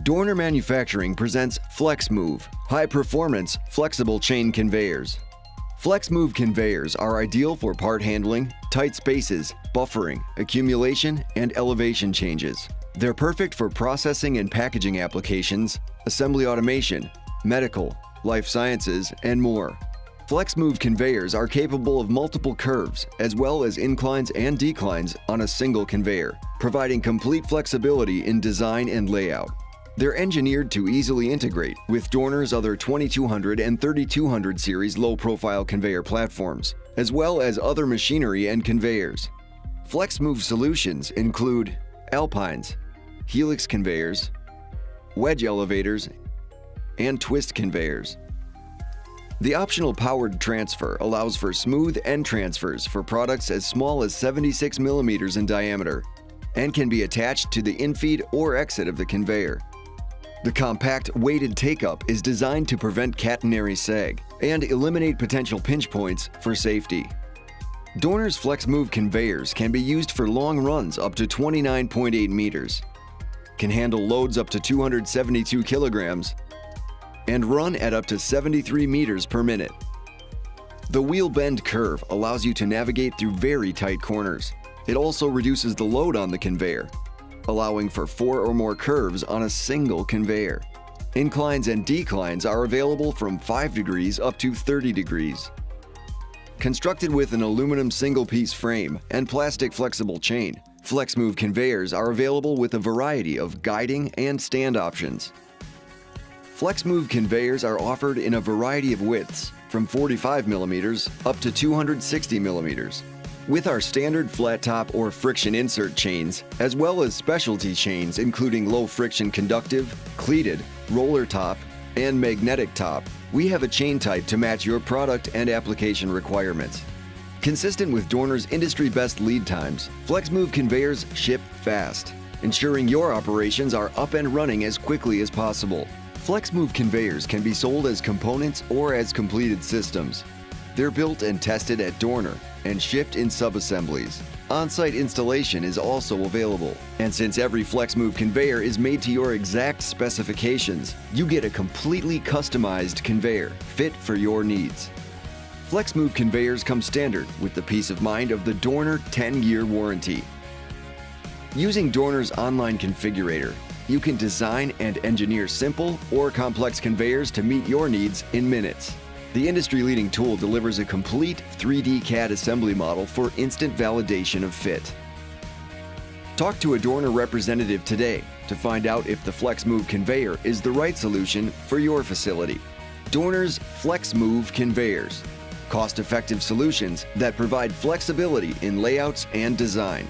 Dorner Manufacturing presents Flexmove, high-performance, flexible chain conveyors. Flexmove conveyors are ideal for part handling, tight spaces, buffering, accumulation, and elevation changes. They're perfect for processing and packaging applications, assembly automation, medical, life sciences, and more. Flexmove conveyors are capable of multiple curves, as well as inclines and declines on a single conveyor, providing complete flexibility in design and layout. They're engineered to easily integrate with Dorner's other 2200 and 3200 series low-profile conveyor platforms, as well as other machinery and conveyors. Flexmove solutions include alpines, helix conveyors, wedge elevators, and twist conveyors. The optional powered transfer allows for smooth end transfers for products as small as 76 millimeters in diameter and can be attached to the infeed or exit of the conveyor. The compact weighted take-up is designed to prevent catenary sag and eliminate potential pinch points for safety. Dorner's Flexmove conveyors can be used for long runs up to 29.8 meters, can handle loads up to 272 kilograms, and run at up to 73 meters per minute. The wheel bend curve allows you to navigate through very tight corners. It also reduces the load on the conveyor, allowing for 4 or more curves on a single conveyor. Inclines and declines are available from 5 degrees up to 30 degrees. Constructed with an aluminum single-piece frame and plastic flexible chain, Flexmove conveyors are available with a variety of guiding and stand options. Flexmove conveyors are offered in a variety of widths, from 45 millimeters up to 260 millimeters. With our standard flat top or friction insert chains, as well as specialty chains including low friction conductive, cleated, roller top, and magnetic top, we have a chain type to match your product and application requirements. Consistent with Dorner's industry best lead times, Flexmove conveyors ship fast, ensuring your operations are up and running as quickly as possible. Flexmove conveyors can be sold as components or as completed systems. They're built and tested at Dorner and shipped in sub-assemblies. On-site installation is also available. And since every Flexmove conveyor is made to your exact specifications, you get a completely customized conveyor fit for your needs. Flexmove conveyors come standard with the peace of mind of the Dorner 10-year warranty. Using Dorner's online configurator, you can design and engineer simple or complex conveyors to meet your needs in minutes. The industry-leading tool delivers a complete 3D CAD assembly model for instant validation of fit. Talk to a Dorner representative today to find out if the Flexmove conveyor is the right solution for your facility. Dorner's Flexmove conveyors. Cost-effective solutions that provide flexibility in layouts and design.